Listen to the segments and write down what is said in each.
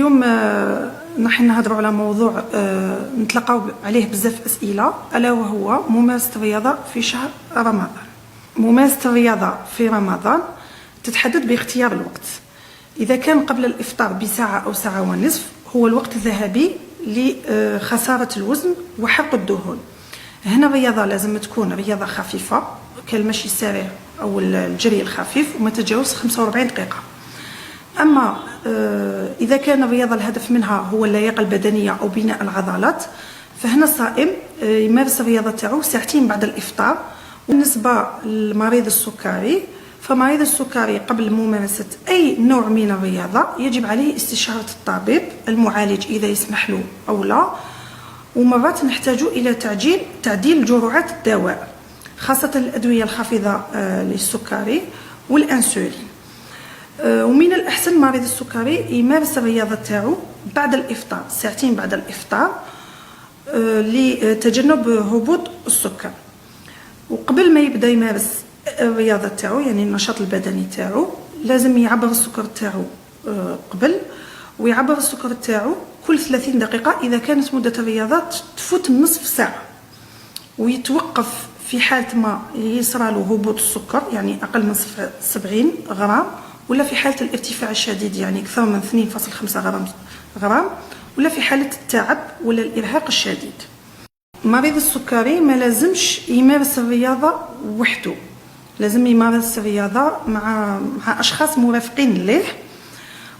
اليوم نحن نهضروا على موضوع نتلقاو عليه بزاف اسئله، الا وهو ممارسه الرياضه في شهر رمضان. ممارسه الرياضه في رمضان تتحدد باختيار الوقت. اذا كان قبل الافطار بساعه او ساعه ونصف هو الوقت الذهبي لخساره الوزن وحرق الدهون. هنا الرياضه لازم تكون رياضه خفيفه كالمشي السريع او الجري الخفيف وما تتجاوز 45 دقيقه. اما اذا كان الرياضه الهدف منها هو اللياقه البدنيه او بناء العضلات، فهنا الصائم يمارس الرياضه تاعو ساعتين بعد الافطار. بالنسبه للمريض السكري، فمريض السكري قبل ممارسه اي نوع من الرياضه يجب عليه استشاره الطبيب المعالج اذا يسمح له او لا، ومرات نحتاج الى تعديل جرعات الدواء، خاصه الادويه الخافضه للسكري والانسولين. ومن الأحسن مريض السكري يمارس الرياضة تاعو بعد الإفطار، ساعتين بعد الإفطار، لتجنب هبوط السكر. وقبل ما يبدا يمارس الرياضة تاعو يعني النشاط البدني تاعو لازم يعبر السكر تاعو قبل، ويعبر السكر تاعو كل 30 دقيقة إذا كانت مدة الرياضة تفوت نصف ساعة، ويتوقف في حالة ما يصرى له هبوط السكر يعني أقل من 70 غرام، ولا في حالة الارتفاع الشديد يعني أكثر من 2.5 غرام، ولا في حالة التعب ولا الإرهاق الشديد. مريض السكري ما لازمش يمارس الرياضة وحده، لازم يمارس الرياضة مع أشخاص مرافقين له،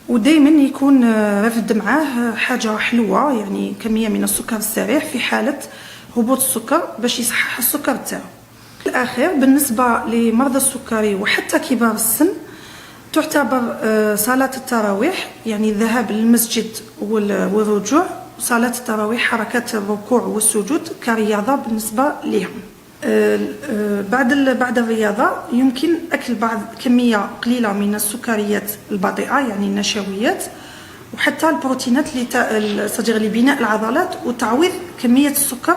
ودائما يكون رافد معاه حاجة حلوة يعني كمية من السكر السريع في حالة هبوط السكر باش يصحح السكر تاعو. الأخير بالنسبة لمرضى السكري وحتى كبار السن، تعتبر صلاة التراويح يعني الذهاب للمسجد والرجوع، صلاة التراويح حركات الركوع والسجود كرياضة بالنسبة لهم. بعد الرياضة يمكن أكل بعض كمية قليلة من السكريات البطيئة يعني النشويات، وحتى البروتينات صديق لبناء العضلات وتعويض كمية السكر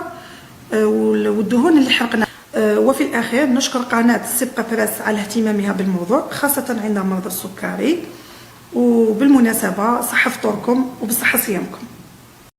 والدهون اللي حرقنا. وفي الأخير نشكر قناة سبقة براس على اهتمامها بالموضوع خاصة عند مرضى السكري، وبالمناسبة صحة فطوركم وبصحة صيامكم.